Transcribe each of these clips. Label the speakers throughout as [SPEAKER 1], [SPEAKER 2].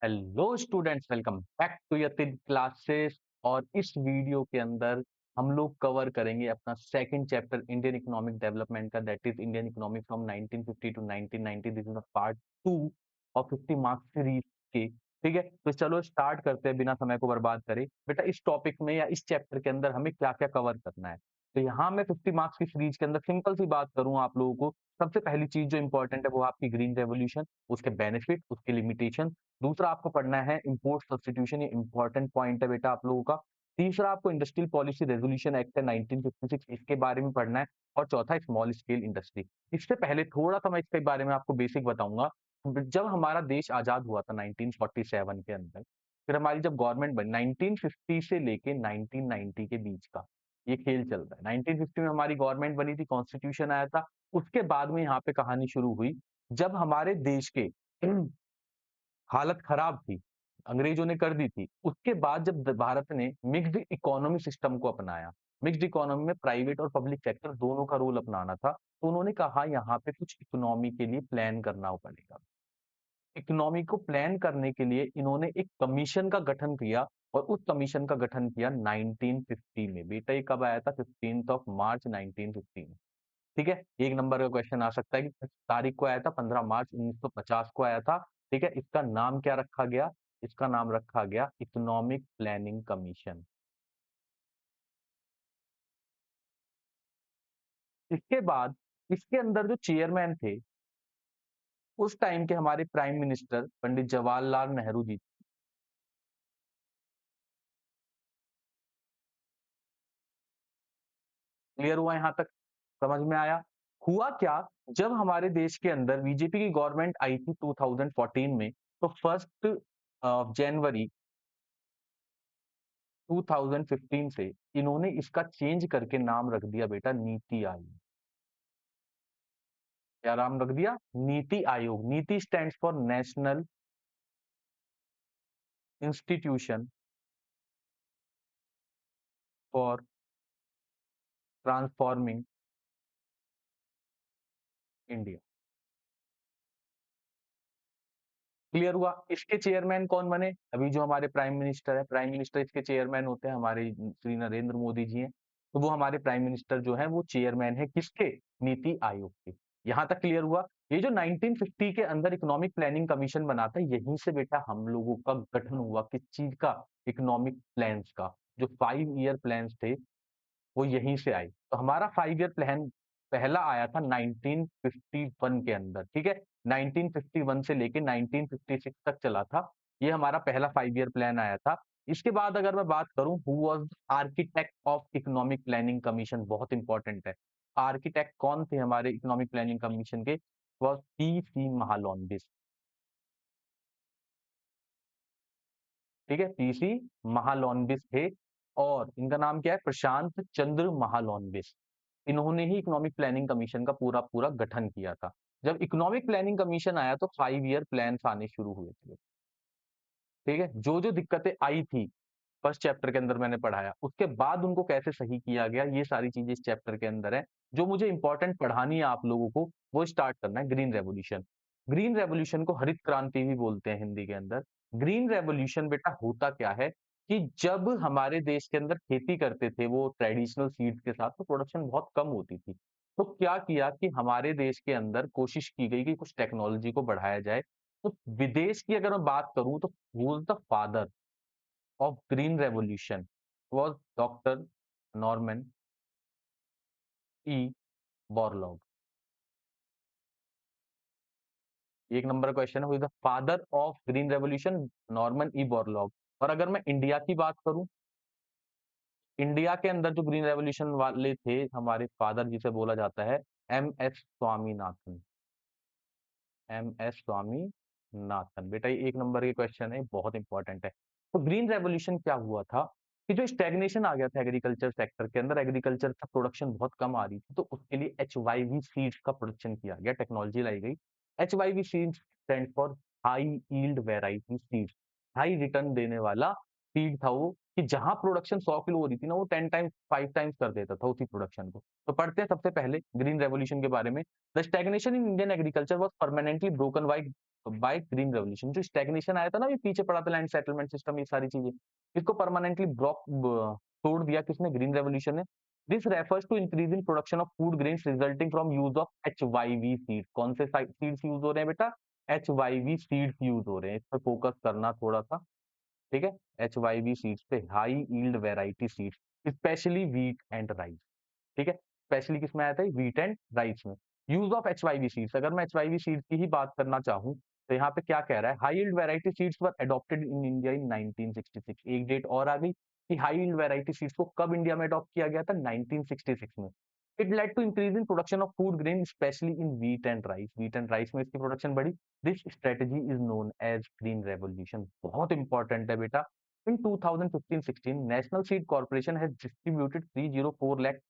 [SPEAKER 1] Hello students, welcome back to Yatin classes. और इस video के अंदर हम लोग कवर करेंगे अपना second chapter Indian economic development का, that is Indian economy from 1950 to 1990। This is the part 2 और 50 मार्क्स सीरीज के। ठीक है, तो चलो स्टार्ट करते हैं बिना समय को बर्बाद करे। बेटा, इस टॉपिक में या इस चैप्टर के अंदर हमें क्या क्या कवर करना है। तो यहाँ मैं 50 मार्क्स की सीरीज के अंदर सिंपल सी बात करूँ आप लोगों को। सबसे पहली चीज जो इंपॉर्टेंट है वो आपकी ग्रीन रेवोल्यूशन, उसके बेनिफिट, उसके लिमिटेशन। दूसरा आपको पढ़ना है इंपोर्ट सब्स्टिट्यूशन, ये इंपॉर्टेंट पॉइंट है बेटा आप लोगों का। तीसरा आपको इंडस्ट्रियल पॉलिसी रेजोल्यूशन एक्ट है 1956, इसके बारे में पढ़ना है। और चौथा स्मॉल स्केल इंडस्ट्री। इससे पहले थोड़ा सा मैं इसके बारे में आपको बेसिक बताऊंगा। जब हमारा देश आजाद हुआ था 1947 के अंदर, फिर हमारी जब गवर्नमेंट बनी 1950 से लेके 1990 के बीच का ये खेल चल रहा है। 1950 में हमारी गवर्नमेंट बनी थी, कॉन्स्टिट्यूशन आया था। उसके बाद में यहाँ पे कहानी शुरू हुई जब हमारे देश के हालत खराब थी, अंग्रेजों ने कर दी थी। उसके बाद जब भारत ने मिक्स्ड इकोनॉमी सिस्टम को अपनाया, मिक्स्ड इकोनॉमी में प्राइवेट और पब्लिक सेक्टर दोनों का रोल अपनाना था, तो उन्होंने कहा यहाँ पे कुछ इकोनॉमी के लिए प्लान करना पड़ेगा। इकोनॉमी को प्लान करने के लिए इन्होंने एक कमीशन का गठन किया, और उस कमीशन का गठन किया 1950 में। बेटा, ये कब आया था? 15 ऑफ मार्च 1950 में। ठीक है, एक नंबर का क्वेश्चन आ सकता है कि किस तारीख को आया था? 15 मार्च 1950 को आया था। ठीक है, इसका नाम क्या रखा गया? इसका नाम रखा गया इकोनॉमिक प्लानिंग कमीशन। इसके बाद इसके अंदर जो चेयरमैन थे उस टाइम के, हमारे prime minister Pandit Jawaharlal Nehru ji. Clear हुआ यहां तक? समझ में आया? हुआ क्या, जब हमारे देश के अंदर बीजेपी की गवर्नमेंट आई थी 2014 में, तो फर्स्ट जनवरी 2015 से इन्होंने इसका चेंज करके नाम रख दिया बेटा नीति आयोग। क्या नाम रख दिया? नीति आयोग। नीति stands for national institution for transforming India. Clear हुआ? इसके चेयरमैन कौन बने? अभी जो हमारे प्राइम मिनिस्टर है, प्राइम मिनिस्टर इसके चेयरमैन होते हैं, हमारे श्री नरेंद्र मोदी जी हैं। तो वो हमारे प्राइम मिनिस्टर जो है वो चेयरमैन है किसके? नीति आयोग के। यहां तक क्लियर हुआ? ये जो 1950 के अंदर इकोनॉमिक प्लानिंग कमीशन बना था, यहीं से बेटा हम लोगों का गठन हुआ। किस चीज का? इकोनॉमिक प्लान्स का। जो 5 ईयर प्लान्स थे वो यहीं से आई। तो हमारा 5 ईयर प्लान पहला आया था 1951 के अंदर। ठीक है, 1951 से लेके 1956 तक चला था। ये हमारा पहला 5 ईयर प्लान आया था। इसके बाद अगर मैं बात करूं, who was architect of economic planning commission, बहुत इंपॉर्टेंट है। आर्किटेक्ट कौन थे हमारे इकोनॉमिक प्लानिंग कमीशन के? Was PC Mahalanobis. ठीक है, पीसी महालनोबिस थे। और इनका नाम क्या है? प्रशांत चंद्र महालनोबिस। इन्होंने ही इकोनॉमिक प्लानिंग कमीशन का पूरा पूरा गठन किया था। जब इकोनॉमिक प्लानिंग कमीशन आया तो 5 ईयर प्लान आने शुरू हुए थे। ठीक है, जो जो दिक्कतें आई थी फर्स्ट चैप्टर के अंदर मैंने पढ़ाया, उसके बाद उनको कैसे सही किया गया, ये सारी चीजें इस चैप्टर के अंदर है। जो मुझे इंपॉर्टेंट पढ़ानी है आप लोगों को, वो स्टार्ट करना है ग्रीन रेवोल्यूशन। ग्रीन रेवोल्यूशन को हरित क्रांति भी बोलते हैं हिंदी के अंदर। ग्रीन रेवोल्यूशन बेटा होता क्या है कि जब हमारे देश के अंदर खेती करते थे वो ट्रेडिशनल सीड्स के साथ, तो प्रोडक्शन बहुत कम होती थी। तो क्या किया कि हमारे देश के अंदर कोशिश की गई कि कुछ टेक्नोलॉजी को बढ़ाया जाए। तो विदेश की अगर मैं बात करूं तो who is the father of green revolution was Dr. Norman E. Borlaug। एक नंबर क्वेश्चन है, who is the father of green revolution? Norman E Borlaug. और अगर मैं इंडिया की बात करूं, इंडिया के अंदर जो ग्रीन रेवोल्यूशन वाले थे हमारे फादर जिसे बोला जाता है M S Swaminathan. M S Swaminathan. बेटा, ये एक नंबर के क्वेश्चन है, बहुत इंपॉर्टेंट है। तो ग्रीन रेवोल्यूशन क्या हुआ था कि जो स्टैग्नेशन आ गया था एग्रीकल्चर सेक्टर के अंदर, एग्रीकल्चर का प्रोडक्शन बहुत कम आ रही थी, तो उसके लिए HYV सीड्स का प्रोडक्शन किया गया, टेक्नोलॉजी लाई गई। HYV seeds stand for high yield variety seeds. High return देने वाला सीड था वो, कि जहां प्रोडक्शन 100 किलो हो रही थी ना, वो 10 टाइम्स 5 टाइम्स कर देता था उसी प्रोडक्शन को। तो पढ़ते हैं सबसे पहले ग्रीन रेवोल्यूशन के बारे में। The stagnation in Indian agriculture was permanently broken by तो बाय ग्रीन रेवोल्यूशन जो स्टैग्नेशन आया था ना, ये पीछे पड़ा था लैंड सेटलमेंट सिस्टम, ये सारी चीजें, इसको परमानेंटली ब्लॉक तोड़ दिया किसने, ग्रीन रेवोल्यूशन ने। This refers to increase in production of food grains resulting from use of HYV seed. कौन से सीड्स यूज हो रहे हैं बेटा, HYV सीड्स यूज हो रहे हैं, इस पर फोकस करना थोड़ा सा, ठीक है। HYV सीड्स पे, high yield variety seeds, specially wheat and rice, ठीक है। स्पेशली किसमें आया था, व्हीट एंड राइस में। यूज ऑफ HYV सीड्स, अगर मैं HYV सीड्स की ही बात करना चाहूँ तो यहाँ पे क्या कह रहा है, high yield variety seeds were adopted in India in 1966। एक डेट और आ गई कि हाई यील्ड वेराइटी सीड्स को कब इंडिया में अडॉप्ट किया गया था, 1966 में। It led to increase in production of food grain specially in wheat and rice, wheat and rice में इसकी प्रोडक्शन बढ़ी। This strategy is known as green revolution. बहुत इंपॉर्टेंट है बेटा। In 2015-16, National Seed Corporation has distributed 304 lakh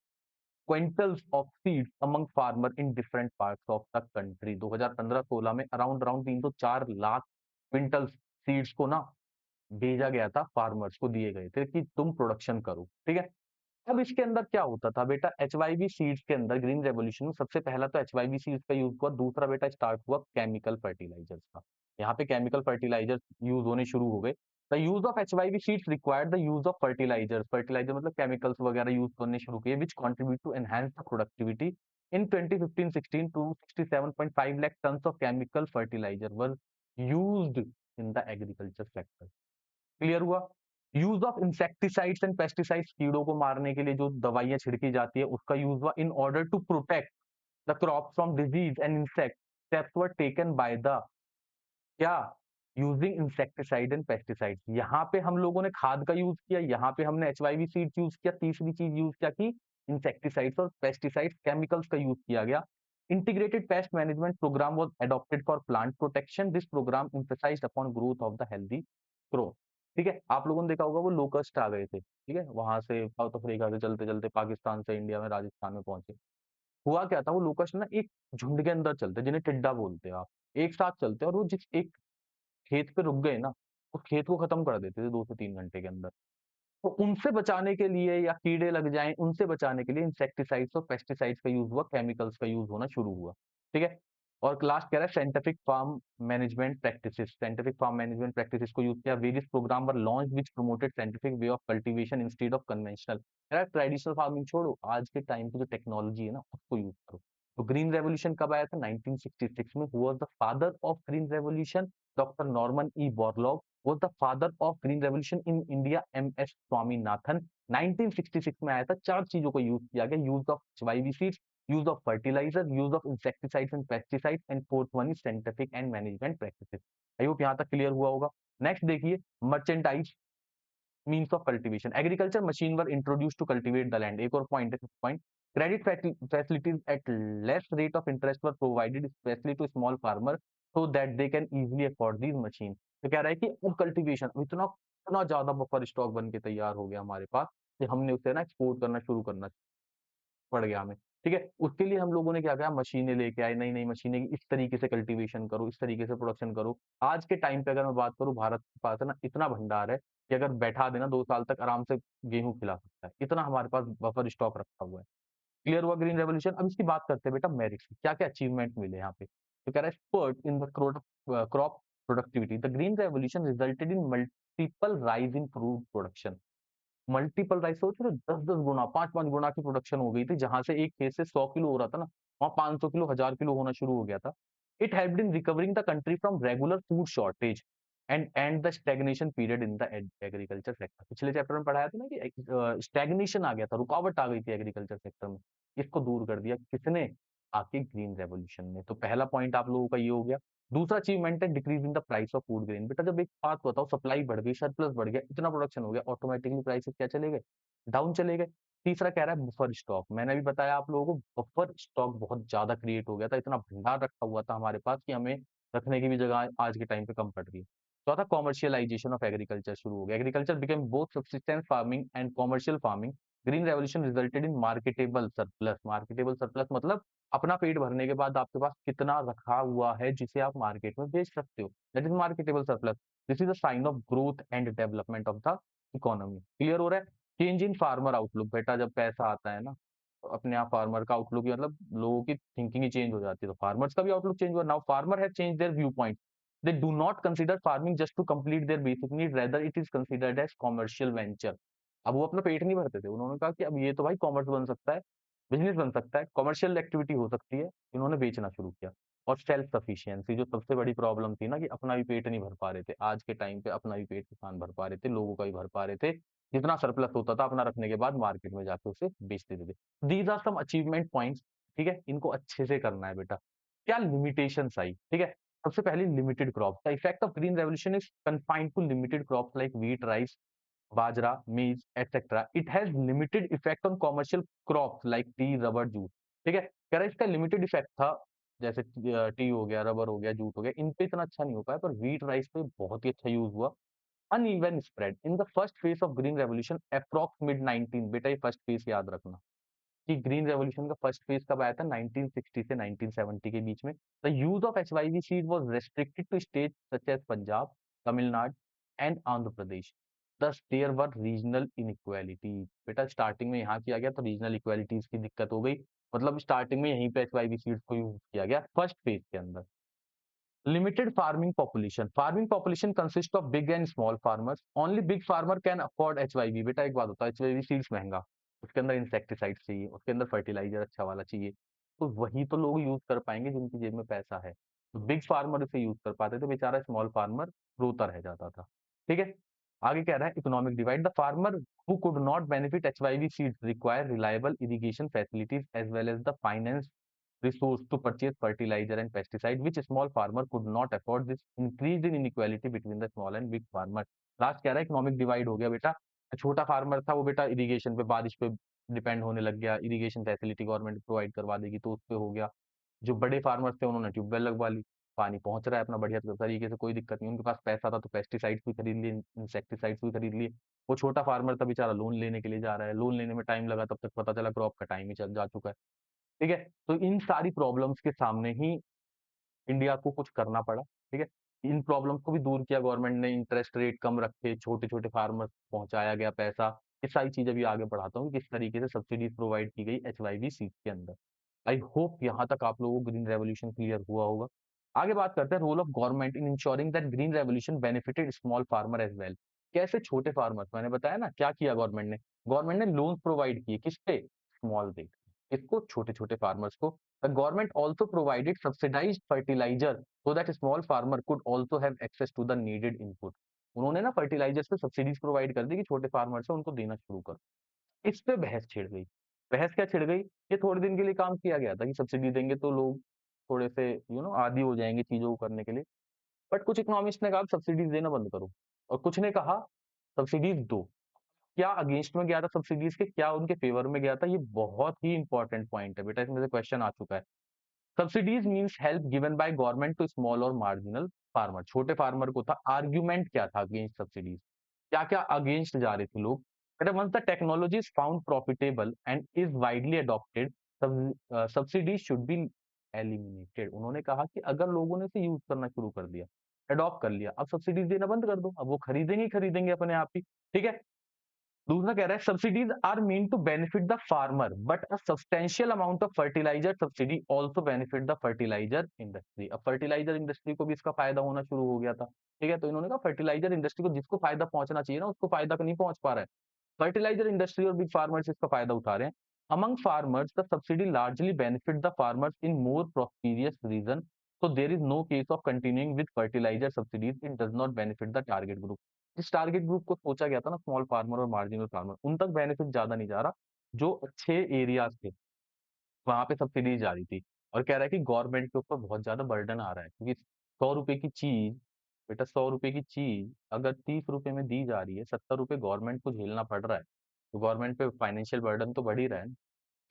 [SPEAKER 1] quintals of seeds among farmer in different parts of the country. 2015-16 में around 304 lakh quintals seeds को ना भेजा गया था, फार्मर्स को दिए गए थे कि तुम प्रोडक्शन करो, ठीक है। अब इसके अंदर क्या होता था बेटा, HYV सीड्स के अंदर ग्रीन रेवोल्यूशन में सबसे पहला तो HYV सीड्स का यूज हुआ, दूसरा बेटा स्टार्ट हुआ केमिकल फर्टिलाइजर्स का। यहाँ पे केमिकल फर्टिलाइजर्स यूज होने शुरू हो गए। The use of HYV seeds required the use of fertilisers, fertiliser मतलब केमिकल्स वगैरह यूज करने शुरू किए, which contribute to enhance the productivity. In 2015-16 267.5 lakh tons of chemical fertiliser were used in the agriculture sector. Clear हुआ। Use of insecticides and pesticides, कीड़ों को मारने के लिए जो दवाइयां छिड़की जाती है उसका यूज हुआ। In order to protect the crop from disease and insect, steps were taken by the क्या, यूजिंग इंसेक्टिसाइड एंड पेस्टिसाइड्स। यहाँ पे हम लोगों ने खाद का यूज किया, यहाँ पे हमने HYV सीड्स यूज किया, तीसरी चीज यूज क्या की, इंसेक्टिसाइड्स और पेस्टिसाइड्स केमिकल्स का यूज किया गया। Integrated pest management programme was adopted for plant protection. This programme emphasized upon growth of the healthy crop, ठीक है। आप लोगों ने देखा होगा वो लोकस्ट आ गए थे, ठीक है, वहां से साउथ अफ्रीका से चलते चलते पाकिस्तान से इंडिया में राजस्थान में पहुंचे। हुआ क्या था, वो लोकस्ट ना एक झुंड के अंदर चलते, जिन्हें टिड्डा बोलते हैं आप, एक साथ चलते हैं, और वो जिस एक खेत पे रुक गए ना, उस खेत को खत्म कर देते थे 2 से 3 घंटे के अंदर। तो उनसे बचाने के लिए, या कीड़े लग जाएं उनसे बचाने के लिए, इंसेक्टिसाइड्स और पेस्टिसाइड्स का यूज हुआ, केमिकल्स का यूज होना शुरू हुआ, ठीक है। और लास्ट कह रहा है scientific farm management practices, scientific farm management practices को यूज किया। Various programmes were launch which promoted scientific way of cultivation instead of conventional. यार ट्रेडिशनल फार्मिंग छोड़ो, आज के टाइम पे जो टेक्नोलॉजी है ना उसको यूज करो। तो ग्रीन रेवोल्यूशन कब आया था, 1966 में। Who was the father of green revolution, doctor Norman E Borlaug was the father of green revolution in India, MS Swaminathan. 1966 में आया था। चार चीजों को यूज किया गया, use of HYV seeds, use of fertilizer, use of insecticides and pesticides, and fourth one is scientific and management practices. I hope यहाँ तक क्लियर हुआ होगा। नेक्स्ट देखिए, mechanised means of cultivation, agriculture machine were introduce to cultivate the land. एक और point है, point, credit facilities at less rate of interest were provided specially to small farmer so that they can easily afford these machine. तो कह रहा है कि अब cultivation इतना इतना ज्यादा बफर स्टॉक बन के तैयार हो गया हमारे पास कि हमने उसे ना एक्सपोर्ट करना शुरू करना पड़ गया हमें, ठीक है। उसके लिए हम लोगों ने क्या किया, मशीनें लेके आए, नई नई मशीनें, इस तरीके से कल्टीवेशन करो, इस तरीके से प्रोडक्शन करो। आज के टाइम पे अगर मैं बात करूं, भारत के पास है ना इतना भंडार है कि अगर बैठा देना 2 साल तक आराम से गेहूं खिला सकता है, इतना हमारे पास बफर स्टॉक रखा हुआ है। क्लियर हुआ ग्रीन रेवोल्यूशन। अब इसकी बात करते हैं बेटा मेरिट्स, क्या क्या अचीवमेंट मिले यहाँ पे। तो कह रहा है spurt in the crop productivity, the green revolution resulted in multiple rise in food production. Multiple rice सोच रहे हो, 10-10 गुना, 5-5 गुना की प्रोडक्शन हो गई थी। जहां से एक खेत से 100 किलो हो रहा था ना, वहां 500 किलो, 1000 किलो होना शुरू हो गया था। It helped in recovering the country from regular food shortage and the stagnation period in the agriculture sector. पिछले चैप्टर में पढ़ाया था ना कि स्टैग्नेशन आ गया था, रुकावट आ गई थी एग्रीकल्चर सेक्टर में। इसको दूर कर दिया किसने, आके ग्रीन रेवोल्यूशन ने। तो पहला पॉइंट आप लोगों का ये हो गया। दूसरा अचीवमेंट है decrease in the price of food grain. बेटा जब एक बात बताओ, सप्लाई बढ़ गई, सरप्लस बढ़ गया, इतना प्रोडक्शन हो गया, ऑटोमेटिकली प्राइसेस क्या चले गए, डाउन चले गए। तीसरा कह रहा है बफर स्टॉक, मैंने भी बताया आप लोगों को, बफर स्टॉक बहुत ज्यादा क्रिएट हो गया था, इतना भंडार रखा हुआ था हमारे पास कि हमें रखने की भी जगह आज के टाइम पे कम पड़ रही है। चौथा कॉमर्शियलाइजेशन ऑफ एग्रीकल्चर शुरू हो गया, agriculture became both subsistence farming and commercial farming. Green revolution resulted in marketable surplus. Marketable surplus मतलब अपना पेट भरने के बाद आपके पास कितना रखा हुआ है जिसे आप मार्केट में बेच सकते हो, that is marketable surplus. This is a sign of growth and development of the economy. Clear हो रहा है। चेंज इन फार्मर आउटलुक, बेटा जब पैसा आता है ना, तो अपने आप फार्मर का आउटलुक मतलब लोगों की थिंकिंग ही चेंज हो जाती है, तो फार्मर्स का भी आउटलुक चेंज हुआ। Now farmer have change their view point they do not consider farming just to complete their basic need, rather it is considered as commercial venture. अब वो अपना पेट नहीं भरते थे, उन्होंने कहा कि अब ये तो भाई कॉमर्स बन सकता है, बिजनेस बन सकता है, कमर्शियल एक्टिविटी हो सकती है। इन्होंने बेचना शुरू किया। और सेल्फ सफिशिएंसी, जो सबसे बड़ी प्रॉब्लम थी ना, कि अपना भी पेट नहीं भर पा रहे थे। आज के टाइम पे अपना भी पेट किसान भर पा रहे थे, लोगों का भी भर पा रहे थे। जितना सरप्लस होता था अपना रखने के बाद मार्केट में जाके उसे बेच देते थे। These are some achievement points. ठीक है, इनको अच्छे से करना है बेटा। क्या लिमिटेशंस आई? ठीक है, सबसे पहले limited crop. The effect of green revolution is confined to limited crops like wheat, rice, bajra, maize etcetera. It has limited effect on commercial crops like tea, rubber, jute. ठीक है, कह रहा है इसका लिमिटेड इफेक्ट था, जैसे टी हो गया, रबर हो गया, जूट हो गया, इन पे इतना अच्छा नहीं हो पाया, पर व्हीट, राइस पे बहुत ही अच्छा यूज हुआ। Uneven spread in the first phase of green revolution approx mid 19। बेटा ये फर्स्ट फेज याद रखना कि ग्रीन रेवोल्यूशन का फर्स्ट फेज कब आया था, 1960 से 1970 के बीच में। The use of HYV seed was restricted to state such as Punjab, Tamil Nadu and Andhra Pradesh. Thus there were regional inequality. बेटा स्टार्टिंग में यहाँ किया गया तो रीजनल इक्वालिटीज की दिक्कत हो गई, मतलब स्टार्टिंग में यहीं पे एचवाईवी सीड्स को यूज किया गया फर्स्ट फेज के अंदर। Limited farming population. Farming population consists of big and small farmers. Only big farmer can afford HYV। बेटा एक बात होता है, HYV सीड्स महंगा, उसके अंदर इंसेक्टिसाइड चाहिए, उसके अंदर फर्टिलाइजर अच्छा वाला चाहिए, तो वही तो लोग यूज कर पाएंगे जिनकी जेब में पैसा है। तो बिग फार्मर इसे यूज कर पाते थे, बेचारा स्मॉल फार्मर रोता रह जाता था। ठीक है, आगे कह रहा है economic divide. The farmer who could not benefit HYV seeds require reliable irrigation facilities as well as the finance resource to purchase fertilizer and pesticide, which small farmer could not afford. This increased in inequality between the small and big farmer। Last कह रहा है economic divide हो गया बेटा। छोटा farmer था वो बेटा इरिगेशन पे, बारिश पे डिपेंड होने लग गया, इरिगेशन फैसिलिटी गवर्नमेंट प्रोवाइड करवा देगी तो उस पे हो गया। जो बड़े फार्मर्स थे उन्होंने ट्यूबवेल लगवा ली, पानी पहुंच रहा है अपना बढ़िया तरीके से, कोई दिक्कत नहीं, उनके पास पैसा था तो पेस्टिसाइड्स भी खरीद लिए, इंसेक्टिसाइड्स भी खरीद लिए। वो छोटा फार्मर था बेचारा, लोन लेने के लिए जा रहा है, लोन लेने में टाइम लगा, तब तक पता चला क्रॉप का टाइम ही चल जा चुका है। ठीक है, तो इन सारी प्रॉब्लम्स के सामने ही इंडिया को कुछ करना पड़ा। ठीक है, इन प्रॉब्लम्स को भी दूर किया गवर्नमेंट ने, इंटरेस्ट रेट कम रखे, छोटे छोटे फार्मर्स पहुंचाया गया पैसा। ये सारी चीजें भी आगे बढ़ाता हूँ, किस तरीके से सब्सिडीज प्रोवाइड की गई HYV सीड के अंदर। आई होप यहाँ तक आप लोगों को ग्रीन रेवोल्यूशन क्लियर हुआ होगा। आगे बात करते हैं role of government in ensuring that green revolution benefited small farmer as well. कैसे छोटे फार्मर्स, मैंने बताया ना क्या किया गवर्नमेंट ने लोन प्रोवाइड किए, किस पे? स्मॉल पे, किसको? छोटे छोटे फार्मर्स को। The government also provided subsidised fertiliser so that small farmer could also have access to the needed input. उन्होंने ना फर्टिलाइजर्स पे सब्सिडीज प्रोवाइड कर दी कि छोटे फार्मर्स है उनको देना शुरू कर। इस पे बहस छिड़ गई। बहस क्या छिड़ गई? ये थोड़े दिन के लिए काम किया गया था कि सब्सिडी देंगे तो लोग थोड़े से आदी हो जाएंगे चीजों को करने के लिए। बट कुछ इकोनॉमिस्ट ने कहा सब्सिडीज देना बंद करो, और कुछ ने कहा सब्सिडीज दो। क्या अगेंस्ट में गया था सब्सिडीज के, क्या उनके फेवर में गया था? ये बहुत ही इंपॉर्टेंट पॉइंट है बेटा, इसमें से क्वेश्चन आ चुका है। Subsidies means help given by government to small और मार्जिनल फार्मर। छोटे फार्मर को था, आर्ग्यूमेंट क्या था अगेंस्ट सब्सिडीज? क्या क्या अगेंस्ट जा रहे थे लोग? कहते once the technology is found profitable and is widely adopted, subsidies should be eliminated. उन्होंने कहा कि अगर लोगों ने इसे यूज करना शुरू कर दिया, अडॉप्ट कर लिया, अब सब्सिडीज देना बंद कर दो, अब वो खरीदेंगे ही खरीदेंगे अपने आप ही। ठीक है, दूसरा कह रहा है subsidies are mean to benefit the farmer but a substantial amount of fertiliser subsidy also benefit the fertiliser industry. अब फर्टिलाइजर इंडस्ट्री को भी इसका फायदा होना शुरू हो गया था। ठीक है, तो इन्होंने कहा फर्टिलाइजर इंडस्ट्री को जिसको फायदा पहुंचना चाहिए ना, उसको फायदा नहीं पहुंच पा रहा है। फर्टिलाइजर इंडस्ट्री और बिग फार्मर्स इसका फायदा उठा रहे हैं। Among farmers the subsidy largely benefit the farmers in more prosperous region, so there is no case of continuing with fertilizer subsidies, it does not benefit the target group। जिस target group को सोचा गया था ना, small farmer और marginal farmer, उन तक benefit ज्यादा नहीं जा रहा। जो अच्छे एरियाज थे वहां पे सब्सिडी जा रही थी। और कह रहा है कि गवर्नमेंट के ऊपर बहुत ज्यादा बर्डन आ रहा है, क्योंकि 100 रुपए की चीज, बेटा 100 रुपए की चीज अगर 30 रुपए में दी जा रही है, 70 रुपए गवर्नमेंट को झेलना पड़ रहा है, तो गवर्नमेंट पे फाइनेंशियल बर्डन तो बढ़ ही रहा है।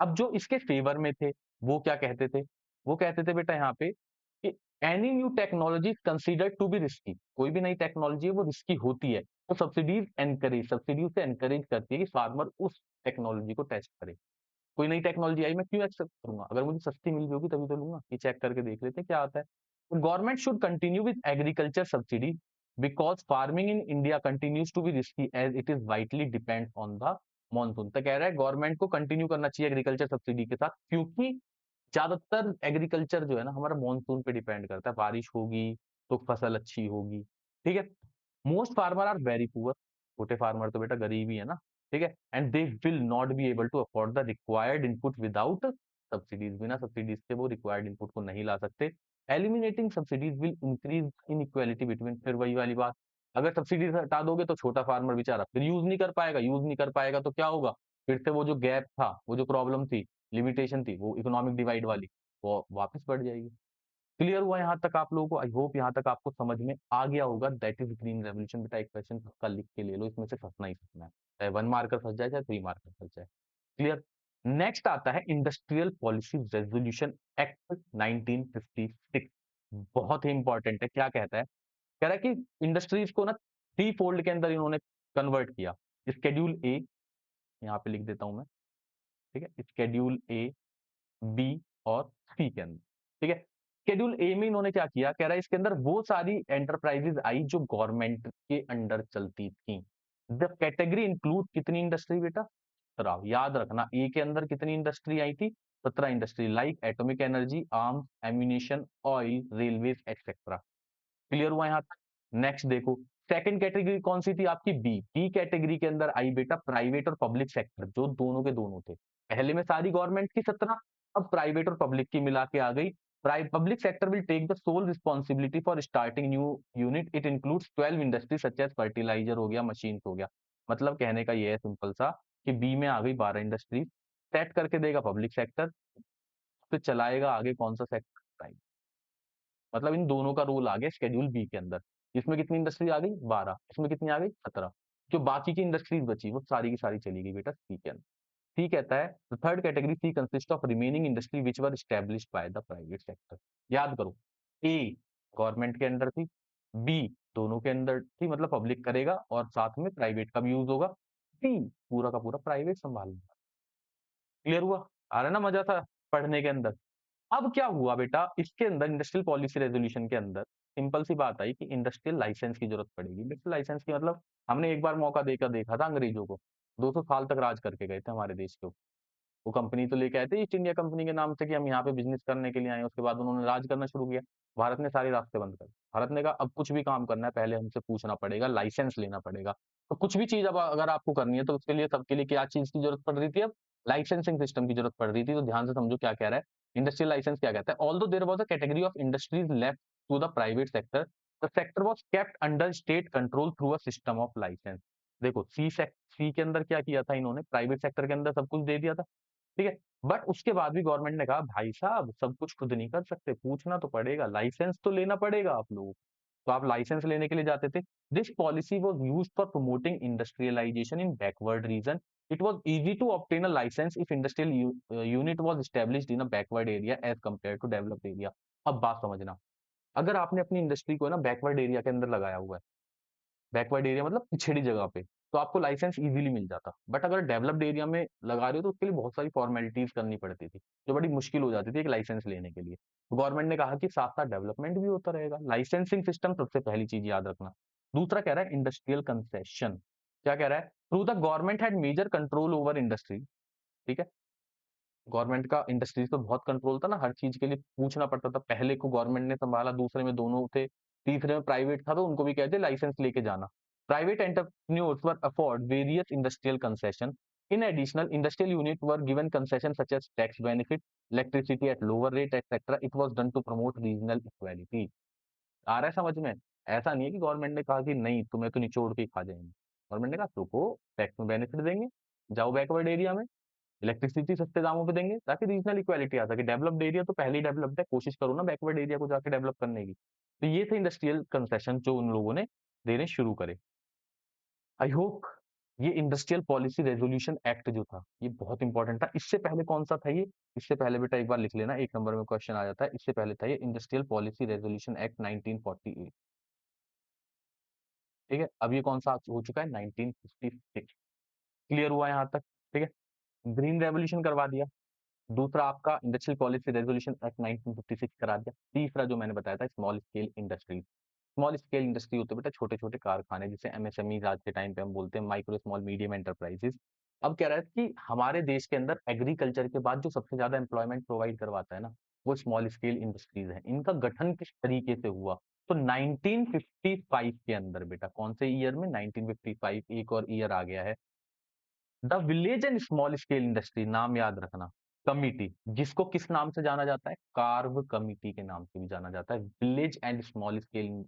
[SPEAKER 1] अब जो इसके फेवर में थे वो क्या कहते थे? वो कहते थे बेटा यहाँ पे कि any new technology considered to be risky. कोई भी नई टेक्नोलॉजी है वो रिस्की होती है, तो सब्सिडी उसे एनकरेज करती है कि फार्मर उस टेक्नोलॉजी को टेस्ट करे। कोई नई टेक्नोलॉजी आई, मैं क्यों एक्सेप्ट करूंगा? अगर मुझे सस्ती मिल रही होगी तभी तो लूंगा, ये चेक करके देख लेते हैं क्या आता है। तो government should continue with agriculture subsidy because farming in India continues to be risky as it is vitally depend on the monsoon. तो कह रहा है गवर्नमेंट को कंटिन्यू करना चाहिए एग्रीकल्चर सब्सिडी के साथ, क्योंकि ज्यादातर एग्रीकल्चर जो है ना हमारा मॉनसून पे डिपेंड करता है, बारिश होगी तो फसल अच्छी होगी, ठीक है। Most farmer are very poor, छोटे फार्मर तो बेटा गरीब ही है ना, ठीक है। And they will not be able to afford the required input without subsidies, बिना सब्सिडीज के वो रिक्वायर्ड इनपुट को नहीं ला सकते। Eliminating subsidies will increase inequality between, फिर वही वाली बात, अगर सब्सिडीज हटा दोगे तो छोटा फार्मर बेचारा फिर यूज नहीं कर पाएगा, यूज नहीं कर पाएगा तो क्या होगा, फिर से वो जो गैप था, वो जो प्रॉब्लम थी, लिमिटेशन थी, वो इकोनॉमिक डिवाइड वाली, वो वापस बढ़ जाएगी। क्लियर हुआ यहाँ तक आप लोगों को? आई होप यहाँ तक आपको समझ में आ गया होगा। That is green revolution. बेटा एक क्वेश्चन पक्का लिख के ले लो, इसमें से फंसना ही फंसना है, चाहे 1 मार्कर फंस जाए चाहे 3 मार्कर फंस जाए। क्लियर। नेक्स्ट आता है इंडस्ट्रियल पॉलिसी रेजोल्यूशन एक्ट 1956। बहुत ही इंपॉर्टेंट है। क्या कहता है? कह रहा है कि इंडस्ट्रीज को ना थ्री फोल्ड के अंदर इन्होंने कन्वर्ट किया। स्केड्यूल ए, यहाँ पे लिख देता हूं मैं, ठीक है, स्केड्यूल ए, बी और सी के अंदर, ठीक है। शेड्यूल ए में इन्होंने क्या किया, कह रहा है इसके अंदर वो सारी एंटरप्राइजेज आई जो गवर्नमेंट के अंडर चलती थी। द कैटेगरी इंक्लूड कितनी इंडस्ट्री बेटा? 17। याद रखना, ए के अंदर कितनी इंडस्ट्री आई थी? 17 industry, like atomic energy, arms, ammunition, oil, railways etcetera. Clear हुआ यहाँ तक? नेक्स्ट देखो, सेकंड कैटेगरी कौन सी थी आपकी? बी। बी कैटेगरी के अंदर आई बेटा प्राइवेट और पब्लिक सेक्टर, जो दोनों के दोनों थे। पहले में सारी गवर्नमेंट की 17, अब प्राइवेट और पब्लिक की मिला के आ गई। Public sector will take the sole responsibility for starting new unit, it includes 12 industry such as fertiliser हो गया, मशीन हो गया। मतलब कहने का ये है सिंपल सा, कि बी में आ गई 12 इंडस्ट्री, सेट करके देगा पब्लिक सेक्टर, फिर चलाएगा आगे कौन सा सेक्टर? मतलब इन दोनों का रोल आ गया शेड्यूल बी के अंदर। इसमें कितनी इंडस्ट्री आ गई? 12। इसमें कितनी आ गई? 17। जो बाकी की इंडस्ट्रीज बची वो सारी की सारी चली गई बेटा सी के अंदर। सी कहता है the third category C consist of remaining industry which were established by the private sector. याद करो, ए गवर्नमेंट के अंडर थी, बी दोनों के अंदर थी, मतलब पब्लिक करेगा और साथ में प्राइवेट का भी यूज होगा, सी पूरा का पूरा प्राइवेट संभालेगा। क्लियर हुआ? आ रहा है ना मजा था पढ़ने के अंदर? अब क्या हुआ बेटा, इसके अंदर इंडस्ट्रियल पॉलिसी रेजोल्यूशन के अंदर सिंपल सी बात आई कि इंडस्ट्रियल लाइसेंस की जरूरत पड़ेगी। इंडस्ट्रियल लाइसेंस की मतलब, हमने एक बार मौका देकर देखा था अंग्रेजों को, 200 साल तक राज करके गए थे हमारे देश के ऊपर। वो कंपनी तो लेके आए थे ईस्ट इंडिया कंपनी के नाम से कि हम यहाँ पे बिजनेस करने के लिए आए हैं, उसके बाद उन्होंने राज करना शुरू किया। भारत ने सारे रास्ते बंद कर दिए। भारत ने कहा अब कुछ भी काम करना है पहले हमसे पूछना पड़ेगा, लाइसेंस लेना पड़ेगा। तो कुछ भी चीज अब अगर आपको करनी है तो उसके लिए, सबके लिए क्या चीज की जरूरत पड़ रही थी? अब लाइसेंसिंग सिस्टम की जरूरत पड़ रही थी। तो ध्यान से समझो क्या कह रहा है, इंडस्ट्रियल लाइसेंस क्या कहता है? Although there was a category of industries left to the private sector, the sector was kept under state control through a system of licence. देखो सी के अंदर क्या किया था इन्होंने? प्राइवेट सेक्टर के अंदर सब कुछ दे दिया था, ठीक है। बट उसके बाद भी गवर्नमेंट ने कहा भाई साहब सब कुछ खुद नहीं कर सकते, पूछना तो पड़ेगा, लाइसेंस तो लेना पड़ेगा आप लोगों को। तो आप लाइसेंस लेने के लिए जाते थे। This policy was used for promoting industrialisation in backward region. It was easy to obtain a licence if industrial unit was established in a backward area as compare to developed area. अब बात समझना, अगर आपने अपनी industry को ना backward area के अंदर लगाया हुआ है, बैकवर्ड एरिया मतलब पिछड़ी जगह पे, तो आपको लाइसेंस इजीली मिल जाता। बट अगर डेवलप्ड एरिया में लगा रहे हो तो उसके लिए बहुत सारी फॉर्मेलिटीज करनी पड़ती थी, जो बड़ी मुश्किल हो जाती थी एक लाइसेंस लेने के लिए। तो गवर्नमेंट ने कहा कि साथ साथ डेवलपमेंट भी होता रहेगा। लाइसेंसिंग सिस्टम सबसे पहली चीज याद रखना। दूसरा कह रहा है इंडस्ट्रियल कंसेशन। क्या कह रहा है? Through the government had major control over industry, ठीक है। गवर्नमेंट का इंडस्ट्रीज पे बहुत कंट्रोल था ना, हर चीज के लिए पूछना पड़ता था। पहले को गवर्नमेंट ने संभाला, दूसरे में दोनों थे, तीसरे में प्राइवेट था तो उनको भी कहते लाइसेंस लेके जाना। Private entrepreneurs were afford various industrial concession. In additional industrial unit were given concession such as tax benefit, electricity at lower rate etcetera. It was done to promote regional equality. आ रहा है समझ में? ऐसा नहीं है कि गवर्नमेंट ने कहा कि नहीं तुम्हें तो निचोड़ के ही खा जाएंगे। गवर्नमेंट ने कहा तुमको टैक्स में बेनिफिट देंगे, जाओ बैकवर्ड एरिया में, इलेक्ट्रिसिटी सस्ते दामों पे देंगे ताकि रीजनल इक्वालिटी आ सके। डेवलप्ड एरिया तो पहले ही डेवलप्ड है, कोशिश करो ना बैकवर्ड एरिया को जाके डेवलप करने की। तो ये थे इंडस्ट्रियल कंसेशन जो उन लोगों ने देने शुरू करे। आई होप ये इंडस्ट्रियल पॉलिसी रेजोल्यूशन एक्ट जो था ये बहुत इंपॉर्टेंट था। इससे पहले कौन सा था ये? इससे पहले बेटा एक बार लिख लेना, एक नंबर में क्वेश्चन आ जाता है। इससे पहले था ये इंडस्ट्रियल पॉलिसी रेजोल्यूशन एक्ट 1948, ठीक है। अब ये कौन सा हो चुका है? 1956। क्लियर हुआ यहाँ तक? ठीक है, ग्रीन रेवोल्यूशन करवा दिया। दूसरा आपका इंडस्ट्रियल पॉलिसी रेजोल्यूशन एक्ट 1956 करा दिया। तीसरा जो मैंने बताया था small scale industry. Small scale industry होते बेटा छोटे छोटे कारखाने, जिसे एमएसएमई आज के टाइम पे हम बोलते हैं, माइक्रो स्मॉल मीडियम एंटरप्राइजेस। अब कह रहा है कि हमारे देश के अंदर एग्रीकल्चर के बाद जो सबसे ज्यादा एम्प्लॉयमेंट प्रोवाइड करवाता है ना, वो स्मॉल स्केल इंडस्ट्रीज है। इनका गठन किस तरीके से हुआ? तो 1955 के अंदर बेटा, कौन से ईयर में? 1955, एक और ईयर आ गया है। The village and small scale industry, नाम याद रखना, कमिटी, जिसको किस नाम से जाना जाता है? कार्व कमिटी के नाम से भी जाना जाता है। Village and small scale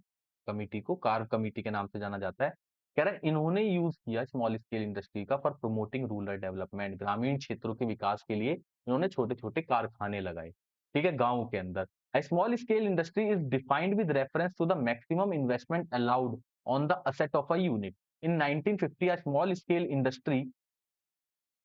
[SPEAKER 1] committee को कार्व कमिटी के नाम से जाना जाता है। कह रहा है इन्होंने यूज किया स्मॉल स्केल इंडस्ट्री का फॉर प्रमोटिंग रूरल डेवलपमेंट, ग्रामीण क्षेत्रों के विकास के लिए इन्होंने छोटे छोटे कारखाने लगाए, ठीक है, गांव के अंदर। A small scale industry is defined with reference to the maximum investment allowed on the asset of a unit. In 1950, a small scale industry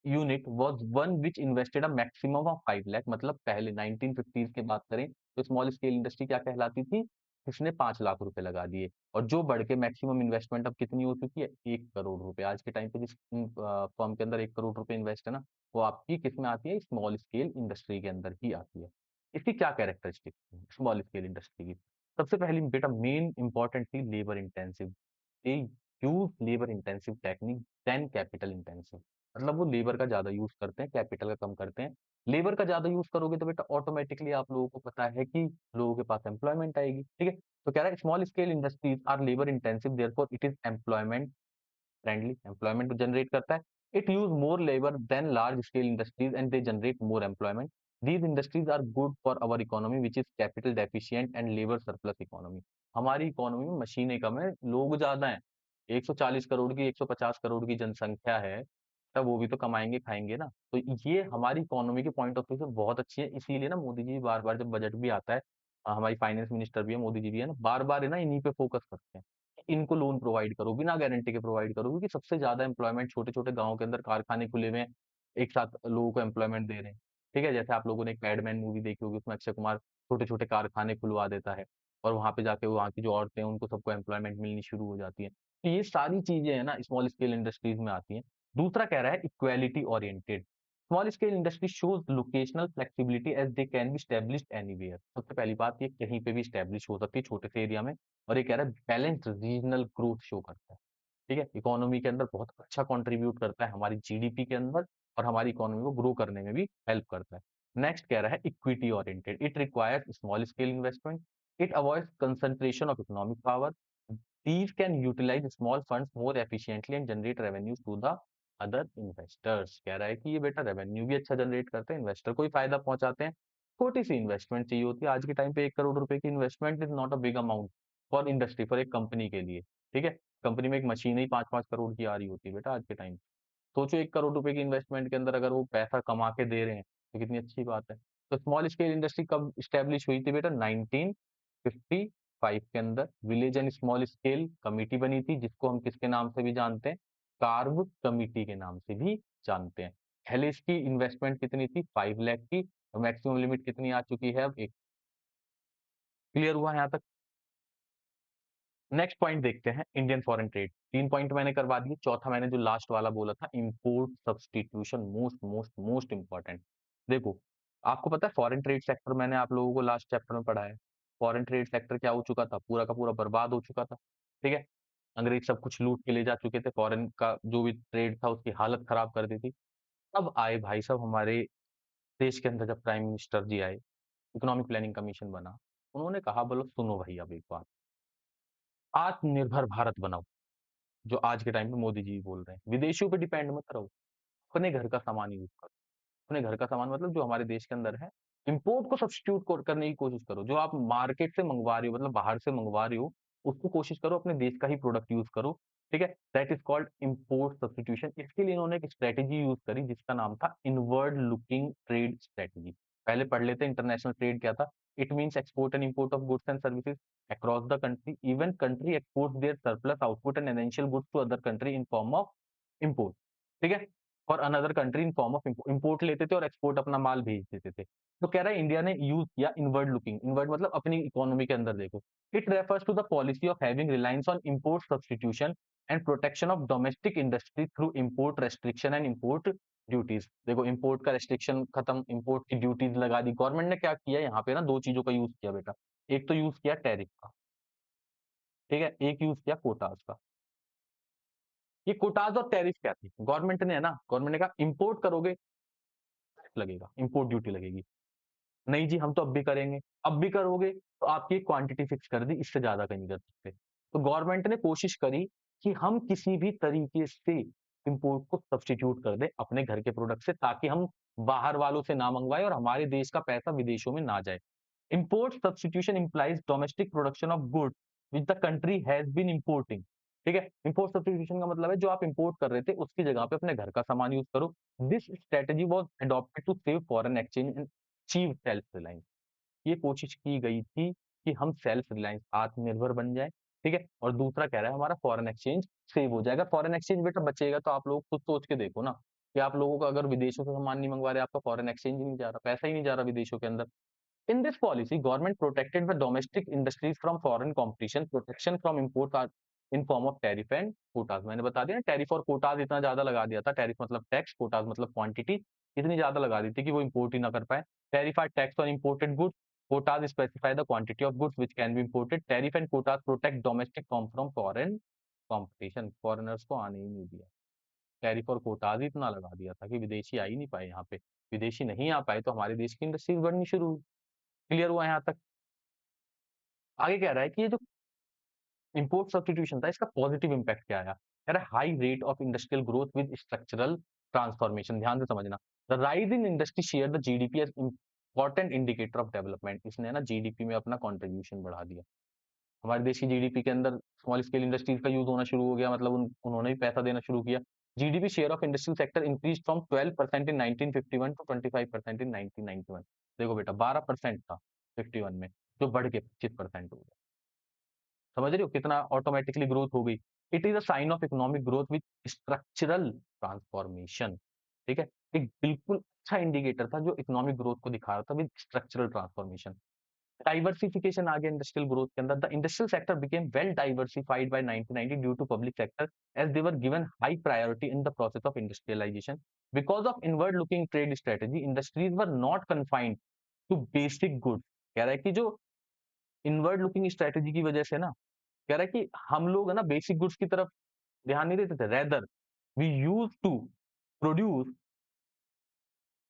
[SPEAKER 1] unit was one which invested a maximum of 5 lakh. मतलब पहले 1950s की बात करें तो small scale industry क्या कहलाती थी? इसने 5 लाख रुपए लगा दिए, और जो बढ़ के मैक्सिमम इन्वेस्टमेंट अब कितनी हो चुकी है? 1 करोड़ रुपए। आज के टाइम पे जिस फर्म के अंदर 1 करोड़ रुपए इन्वेस्ट है ना, वो आपकी किस में आती है? स्मॉल स्केल इंडस्ट्री के अंदर ही आती है। इसकी क्या कैरेक्टरिस्टिक स्मॉल स्केल इंडस्ट्री की? सबसे पहली बेटा, मेन इंपॉर्टेंट थी labour intensive. They use labour intensive technique than capital intensive. मतलब वो लेबर का ज्यादा यूज करते हैं, कैपिटल का कम करते हैं। लेबर का ज्यादा यूज करोगे तो बेटा ऑटोमेटिकली आप लोगों को पता है कि लोगों के पास एम्प्लॉयमेंट आएगी, ठीक है। तो कह रहा है small scale industries are labour intensive, therefore it is employment friendly, employment generate करता है। It use more labour than large scale industries and they generate more employment. These industries are good for our economy which is capital deficient and labour surplus economy. हमारी economy में मशीनें कम है, लोग ज्यादा हैं। 140 करोड़ की, 150 करोड़ की जनसंख्या है, तब वो भी तो कमाएंगे खाएंगे ना। तो ये हमारी इकोनॉमी के पॉइंट ऑफ व्यू से बहुत अच्छी है। इसीलिए ना मोदी जी बार बार जब बजट भी आता है, हमारी फाइनेंस मिनिस्टर भी है, मोदी जी भी है ना, बार बार है ना इन्हीं पे फोकस करते हैं। इनको लोन प्रोवाइड करो, बिना गारंटी के प्रोवाइड करो, क्योंकि सबसे ज्यादा एम्प्लॉयमेंट छोटे छोटे गांव के अंदर कारखाने खुले हुए हैं, एक साथ लोगों को एम्प्लॉयमेंट दे रहे हैं, ठीक है। जैसे आप लोगों ने एक पैडमैन मूवी देखी होगी, उसमें अक्षय कुमार छोटे छोटे कारखाने खुलवा देता है, और वहां पे जाके वहाँ की जो औरतें हैं उनको सबको एम्प्लॉयमेंट मिलनी शुरू हो जाती है। तो ये सारी चीजें है ना स्मॉल स्केल इंडस्ट्रीज में आती हैं। दूसरा कह रहा है equality oriented. Small scale industry shows locational flexibility as they can be established anywhere. सबसे पहली बात, ये कहीं पे भी स्टैब्लिश हो सकती है छोटे से एरिया में। और ये कह रहा है बैलेंस्ड रीजनल ग्रोथ शो करता है, ठीक है। इकोनॉमी के अंदर बहुत अच्छा कंट्रीब्यूट करता है हमारी जीडीपी के अंदर, और हमारी इकोनॉमी को ग्रो करने में भी हेल्प करता है। नेक्स्ट कह रहा है equity oriented. It requires small scale investment, it avoids concentration of economic power, these can utilize small funds more efficiently and generate revenues to the other investors। कह रहा है कि ये बेटा रेवेन्यू भी अच्छा जनरेट करते हैं, इन्वेस्टर को भी फायदा पहुंचाते हैं। छोटी सी इन्वेस्टमेंट चाहिए होती है आज के टाइम पे। 1 करोड़ रुपए की investment is not a big amount for industry, for एक कंपनी के लिए, ठीक है। कंपनी में एक मशीन ही 5-5 करोड़ की आ रही होती है बेटा आज के टाइम। सोचो 1 करोड़ रुपए की इन्वेस्टमेंट के अंदर अगर वो पैसा कमा के दे रहे हैं तो कितनी अच्छी बात है। तो स्मॉल स्केल इंडस्ट्री कब स्टैब्लिश हुई थी बेटा? 1955 के अंदर village and small scale committee बनी थी, जिसको हम किसके नाम से भी जानते हैं? कार्व कमिटी के नाम से भी जानते हैं। पहले इसकी इन्वेस्टमेंट कितनी थी? 5 लाख की, और मैक्सिमम लिमिट कितनी आ चुकी है अब? एक। क्लियर हुआ यहाँ तक? नेक्स्ट पॉइंट देखते हैं, इंडियन फॉरेन ट्रेड। 3 पॉइंट मैंने करवा दिए, चौथा मैंने जो लास्ट वाला बोला था import substitution, most most most important. देखो, आपको पता है फॉरेन ट्रेड सेक्टर मैंने आप लोगों को लास्ट चैप्टर में पढ़ा है। फॉरेन ट्रेड सेक्टर क्या हो चुका था? पूरा का पूरा बर्बाद हो चुका था, ठीक है। अंग्रेज सब कुछ लूट के ले जा चुके थे, फॉरेन का जो भी ट्रेड था उसकी हालत खराब कर दी थी। अब आए भाई साहब हमारे देश के अंदर, जब प्राइम मिनिस्टर जी आए, इकोनॉमिक प्लानिंग कमीशन बना, उन्होंने कहा बोलो सुनो भाई, अब एक बात, आत्मनिर्भर भारत बनाओ। जो आज के टाइम पे मोदी जी बोल रहे हैं, विदेशियों पे डिपेंड मत रहो, अपने घर का सामान यूज करो। अपने घर का सामान मतलब जो हमारे देश के अंदर है, इंपोर्ट को सब्स्टिट्यूट करने की कोशिश करो। जो आप मार्केट से मंगवा रहे हो, मतलब बाहर से मंगवा रहे हो, उसको कोशिश करो अपने देश का ही प्रोडक्ट यूज करो, ठीक है। That is called import substitution. इसके लिए इन्होंने एक स्ट्रेटेजी यूज करी जिसका नाम था इनवर्ड लुकिंग ट्रेड स्ट्रेटेजी। पहले पढ़ लेते हैं इंटरनेशनल ट्रेड क्या था। It means export and import of goods and services across the country. Even country exports their surplus output and essential goods to other country in form of import, ठीक है। और another country in form of import लेते थे और export अपना माल भेज देते थे। तो कह रहा है इंडिया ने यूज किया इनवर्ड लुकिंग। इनवर्ड मतलब अपनी इकोनॉमी के अंदर देखो। It refers to the policy of having reliance on import substitution and protection of domestic industry through import restriction and import duties. देखो इंपोर्ट का रेस्ट्रिक्शन खत्म, इंपोर्ट की ड्यूटीज लगा दी गवर्नमेंट ने। क्या किया यहाँ पे ना, दो चीजों का यूज किया बेटा। एक तो यूज किया टैरिफ का, ठीक है, एक यूज किया कोटाज का। ये कोटाज और टैरिफ क्या थी? गवर्नमेंट ने है ना, गवर्नमेंट ने कहा इंपोर्ट करोगे लगेगा, इंपोर्ट ड्यूटी लगेगी। नहीं जी, हम तो अब भी करेंगे। अब भी करोगे तो आपकी एक क्वांटिटी फिक्स कर दी, इससे ज़्यादा कहीं नहीं कर सकते। तो गवर्नमेंट ने कोशिश करी कि हम किसी भी तरीके से इम्पोर्ट को सब्स्टिट्यूट कर दें अपने घर के प्रोडक्ट से, ताकि हम बाहर वालों से ना मंगवाएँ और हमारे देश का पैसा विदेशों में ना जाए। Import substitution implies domestic production of goods which the country has been importing. ठीक है? इम्पोर्ट सब्स्टिट्यूशन का मतलब है जो आप इम्पोर्ट कर रहे थे उसकी जगह पे अपने घर का सामान यूज़ करो। This strategy was adopted to save foreign exchange and achieve self reliance. ये कोशिश की गई थी कि हम सेल्फ रिलायंस आत्मनिर्भर बन जाएँ, ठीक है? और दूसरा कह रहा है हमारा फॉरेन एक्सचेंज सेव हो जाएगा। फॉरेन एक्सचेंज बेटा बचेगा तो आप लोग खुद सोच के देखो ना, कि आप लोगों को अगर विदेशों से सामान नहीं मंगवा रहे, आपका फॉरेन एक्सचेंज ही नहीं जा रहा, पैसा ही नहीं जा रहा विदेशों के अंदर। In this policy, government protected the domestic industries from foreign competition. Protection from imports are in form of tariff and quotas. मैंने बता दिया ना टैरिफ और कोटाज इतना ज्यादा लगा दिया था। टैरिफ मतलब टैक्स, कोटाज मतलब क्वांटिटी, इतनी ज्यादा लगा दी थी कि वो इम्पोर्ट ही ना कर पाए। Tariff are tax on imported goods, quotas specify the quantity of goods which can be imported. Tariff and quotas protect domestic firm from foreign competition. Foreigners को आने ही नहीं दिया। टैरिफ और कोटाज ही इतना लगा दिया था कि विदेशी आ ही नहीं पाए यहाँ पे। विदेशी नहीं आ पाए तो हमारे देश की इंडस्ट्रीज बढ़नी शुरू हुई। क्लियर हुआ यहाँ तक? आगे कह रहा है कि ये जो इम्पोर्ट सब्स्टिट्यूशन था इसका पॉजिटिव इम्पैक्ट क्या आया? कह रहा है high rate of industrial growth with structural transformation. ध्यान से समझना। The rise in industry share the GDP as important indicator of development. इसने ना जीडीपी में अपना कंट्रीब्यूशन बढ़ा दिया। हमारे देश की जीडीपी के अंदर स्मॉल स्केल इंडस्ट्रीज का यूज होना शुरू हो गया, मतलब उन्होंने भी पैसा देना शुरू किया। GDP share of industrial sector increase from 12% in 1951 to 25% in 1991। देखो बेटा 12% था 51 में, जो बढ़ के 25% हो गया। समझ रहे हो कितना ऑटोमेटिकली ग्रोथ हो गई? It is a sign of economic growth with structural transformation. ठीक है, एक बिल्कुल अच्छा इंडिकेटर था जो इकोनॉमिक ग्रोथ को दिखा रहा था विद स्ट्रक्चरल ट्रांसफॉर्मेशन। डाइवर्सिफिकेशन आ गया इंडस्ट्रियल ग्रोथ के अंदर। The industrial sector became well diversified by 1990 due to public sector as they were given high priority in the process of industrialisation. Because of inward looking trade strategy industries were not confined to basic goods. कह रहा है कि जो inward looking strategy की वजह से ना, कह रहा है कि हम लोग है ना बेसिक गुड्स की तरफ ध्यान नहीं देते थे। Rather we use to produce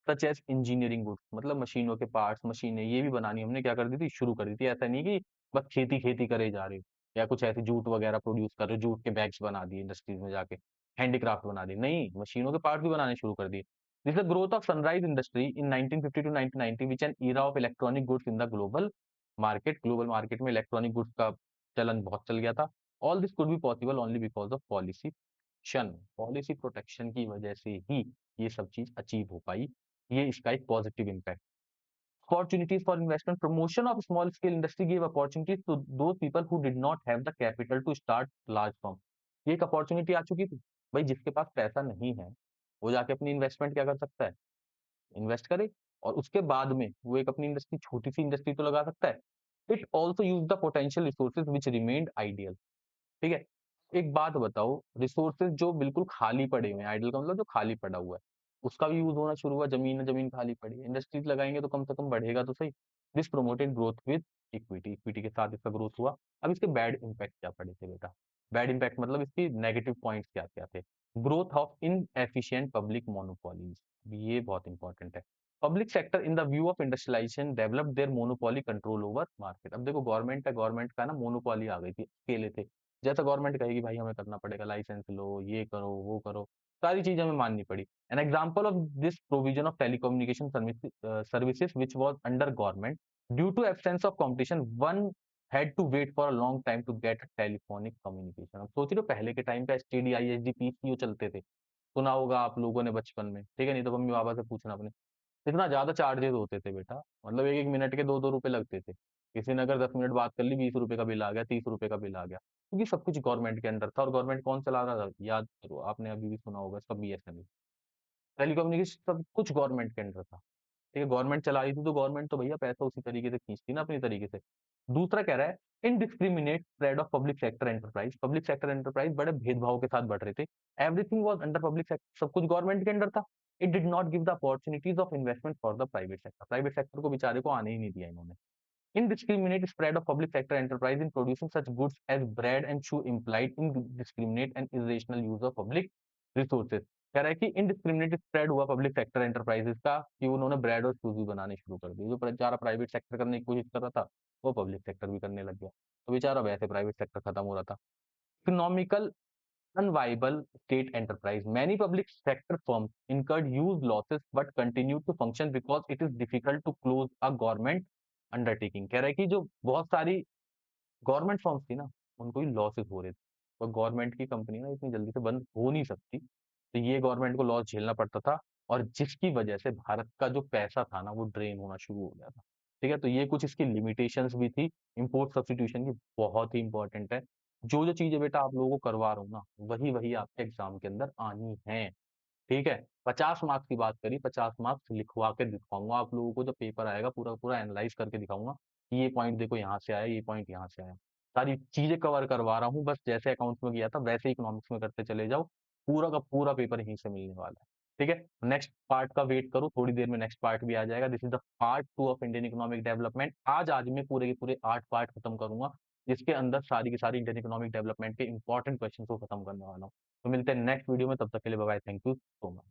[SPEAKER 1] such as engineering goods, मतलब मशीनों के पार्ट्स, मशीनें ये भी बनानी हमने क्या कर दी थी, शुरू कर दी थी। ऐसा नहीं कि बस खेती खेती करे जा रहे हो या कुछ ऐसे जूट वगैरह प्रोड्यूस कर रहे हो, जूट के बैग्स बना दिए इंडस्ट्रीज में जाके, हैंडीक्राफ्ट बना दिए, नहीं, मशीनों के पार्ट्स भी बनाने शुरू कर दिए। This the growth of sunrise industry in 1950 to 1990 which an era of electronic goods in the global market. Global market में इलेक्ट्रॉनिक गुड्स का चलन बहुत चल गया था। All this could be possible only because of policy शन। Policy protection की वजह से ही ये सब चीज अचीव हो पाई। ये इसका एक positive impact. Opportunities for investment, promotion of small scale industry gave opportunities to those people who did not have the capital to start large firm। ये एक अपॉर्चुनिटी आ चुकी थी। भाई जिसके पास पैसा नहीं है वो जाके अपनी इन्वेस्टमेंट क्या कर सकता है, इन्वेस्ट करे, और उसके बाद में वो एक अपनी इंडस्ट्री, छोटी सी इंडस्ट्री तो लगा सकता है। It also use the potential resources which remained ideal. ठीक है, एक बात बताओ, रिसोर्सेज जो बिल्कुल खाली पड़े हुए हैं, आइडल का मतलब जो खाली पड़ा हुआ है, उसका भी यूज होना शुरू हुआ। जमीन जमीन खाली पड़ी है, इंडस्ट्रीज लगाएंगे तो कम से कम बढ़ेगा तो सही। This promoted growth with equity. Equity के साथ इसका ग्रोथ हुआ। अब इसके बैड इम्पैक्ट क्या पड़े थे बेटा? बैड इम्पैक्ट मतलब इसकी नेगेटिव पॉइंट्स क्या क्या थे? Growth of inefficient public monopolies, ये बहुत इंपॉर्टेंट है। Public sector in the view of industrialisation develop their monopoly control over market. अब देखो गवर्नमेंट है, गवर्नमेंट का ना मोनोपोली आ गई थी, अकेले थे। जैसा गवर्नमेंट कहेगी भाई हमें करना पड़ेगा, लाइसेंस लो, ये करो, वो करो, सारी चीजें हमें माननी पड़ी। An example of this provision of telecommunication services which was under government due to absence of competition one had to wait for a long time to get telephonic communication. अब सोच रहे हो पहले के टाइम पे एसटीडी आईएसडी पीसीओ चलते थे, सुना होगा आप लोगों ने बचपन में, ठीक है, नहीं तो मम्मी पापा से पूछना अपने। इतना ज्यादा चार्जेस होते थे बेटा, मतलब एक एक मिनट के 2-2 रुपए लगते थे। किसी ने अगर 10 मिनट बात कर ली 20 रुपए का बिल आ गया, 30 रुपए का बिल आ गया, क्योंकि सब कुछ गवर्नमेंट के अंडर था। और गवर्नमेंट कौन चला रहा था, याद करो, आपने अभी भी सुना होगा इसका, बीएसएनएल। टेलीकम्युनिकेशन सब कुछ गवर्नमेंट के अंडर था। ठीक है, गवर्नमेंट चला रही थी तो गवर्नमेंट तो भैया पैसा उसी तरीके से खींचती ना अपनी तरीके से। दूसरा कह रहा है indiscriminate spread of public sector enterprise. Public sector enterprise बड़े भेदभाव के साथ बढ़ रहे थे। Everything was under public sector, सब कुछ गवर्नमेंट के अंडर था। It did not give the opportunities of investment for the private sector. Private sector को बेचारे को आने ही नहीं दिया इन्होंने। Indiscriminate spread of public sector enterprise in producing such goods as bread and shoe implied indiscriminate and irrational use of public resources। कह रहा है कि इनडिस्क्रिमिनेट स्प्रेड हुआ पब्लिक सेक्टर एंटरप्राइजेस का कि उन्होंने ब्रेड और शूज भी बनाने शुरू कर दिए। जो बेचारा प्राइवेट सेक्टर करने की कोशिश कर रहा था, वो पब्लिक सेक्टर भी करने लग गया। तो बेचारा वैसे प्राइवेट सेक्टर खत्म हो रहा था। Economical unviable state enterprise. Many public sector firms incurred huge losses but continued to function because it is difficult to close a government undertaking. कह रहा है कि जो बहुत सारी गवर्नमेंट फर्म्स थी ना, उनको ही लॉसेस हो रहे थे और गवर्नमेंट की कंपनी ना इतनी जल्दी से बंद हो नहीं सकती, तो ये गवर्नमेंट को लॉस झेलना पड़ता था और जिसकी वजह से भारत का जो पैसा था ना वो ड्रेन होना शुरू हो गया था। ठीक है, तो ये कुछ इसकी लिमिटेशंस भी थी। इंपोर्ट सब्स्टिट्यूशन की बहुत ही इंपॉर्टेंट है। जो जो चीजें बेटा आप लोगों को करवा रहा हूँ ना, वही वही आपके एग्जाम के अंदर आनी है। ठीक है, 50 मार्क्स की बात करी, 50 मार्क्स लिखवा के दिखाऊंगा आप लोगों को। जब पेपर आएगा पूरा पूरा एनालाइज करके दिखाऊंगा कि ये पॉइंट देखो यहाँ से आया, ये पॉइंट यहाँ से आया। सारी चीजें कवर करवा रहा हूँ, बस जैसे अकाउंट्स में किया था वैसे ही इकोनॉमिक्स में करते चले जाओ। पूरा का पूरा पेपर यहीं से मिलने वाला है। ठीक है, नेक्स्ट पार्ट का वेट करो, थोड़ी देर में नेक्स्ट पार्ट भी आ जाएगा। This is the part 2 of Indian economic development. आज मैं पूरे के पूरे 8 पार्ट खत्म करूंगा, जिसके अंदर सारी की सारी इंडियन इकोनॉमिक डेवलपमेंट के इंपॉर्टेंट क्वेश्चन को खत्म करने वाला हूँ। तो मिलते हैं नेक्स्ट वीडियो में, तब तक के लिए bye bye, thank you so much.